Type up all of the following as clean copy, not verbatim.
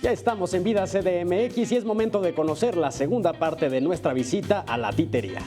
Ya estamos en Vida CDMX y es momento de conocer la segunda parte de nuestra visita a la titería.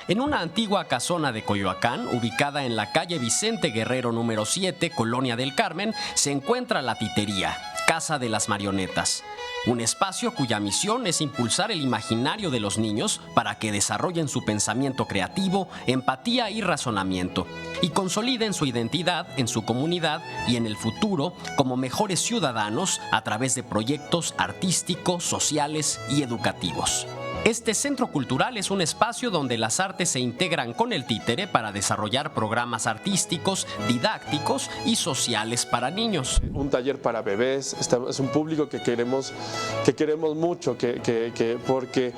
En una antigua casona de Coyoacán, ubicada en la calle Vicente Guerrero número 7, Colonia del Carmen, se encuentra la titería, Casa de las Marionetas. Un espacio cuya misión es impulsar el imaginario de los niños para que desarrollen su pensamiento creativo, empatía y razonamiento, y consoliden su identidad en su comunidad y en el futuro como mejores ciudadanos a través de proyectos artísticos, sociales y educativos. Este centro cultural es un espacio donde las artes se integran con el títere para desarrollar programas artísticos, didácticos y sociales para niños. Un taller para bebés, es un público que queremos mucho, porque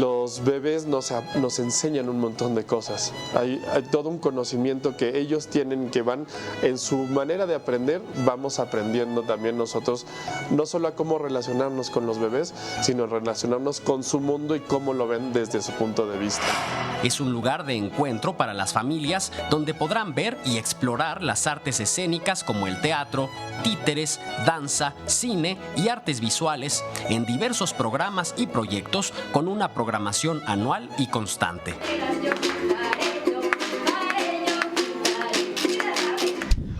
los bebés nos enseñan un montón de cosas. Hay todo un conocimiento que ellos tienen, que van en su manera de aprender, vamos aprendiendo también nosotros, no solo a cómo relacionarnos con los bebés, sino relacionarnos con su mundo y cómo lo ven desde su punto de vista. Es un lugar de encuentro para las familias donde podrán ver y explorar las artes escénicas como el teatro, títeres, danza, cine y artes visuales en diversos programas y proyectos con una programación anual y constante.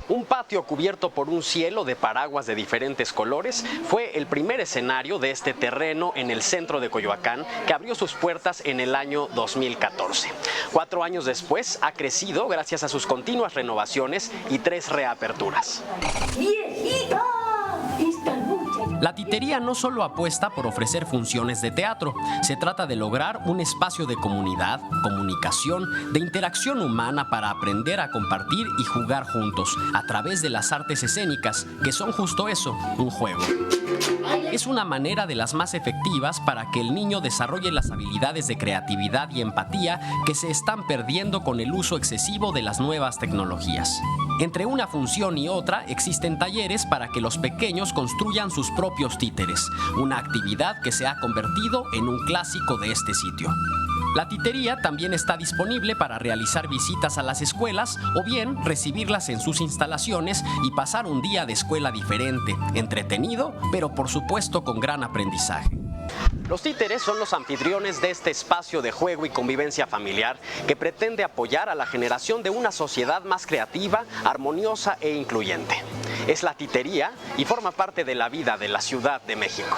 Un patio cubierto por un cielo de paraguas de diferentes colores fue el primer escenario de este terreno en el centro de Coyoacán, que abrió sus puertas en el año 2014. 4 años después ha crecido gracias a sus continuas renovaciones y 3 reaperturas. La titería no solo apuesta por ofrecer funciones de teatro, se trata de lograr un espacio de comunidad, comunicación, de interacción humana para aprender a compartir y jugar juntos a través de las artes escénicas, que son justo eso, un juego. Es una manera de las más efectivas para que el niño desarrolle las habilidades de creatividad y empatía que se están perdiendo con el uso excesivo de las nuevas tecnologías. Entre una función y otra existen talleres para que los pequeños construyan sus propios títeres, una actividad que se ha convertido en un clásico de este sitio. La titería también está disponible para realizar visitas a las escuelas o bien recibirlas en sus instalaciones y pasar un día de escuela diferente, entretenido, pero por supuesto con gran aprendizaje. Los títeres son los anfitriones de este espacio de juego y convivencia familiar que pretende apoyar a la generación de una sociedad más creativa, armoniosa e incluyente. Es la titería y forma parte de la vida de la Ciudad de México.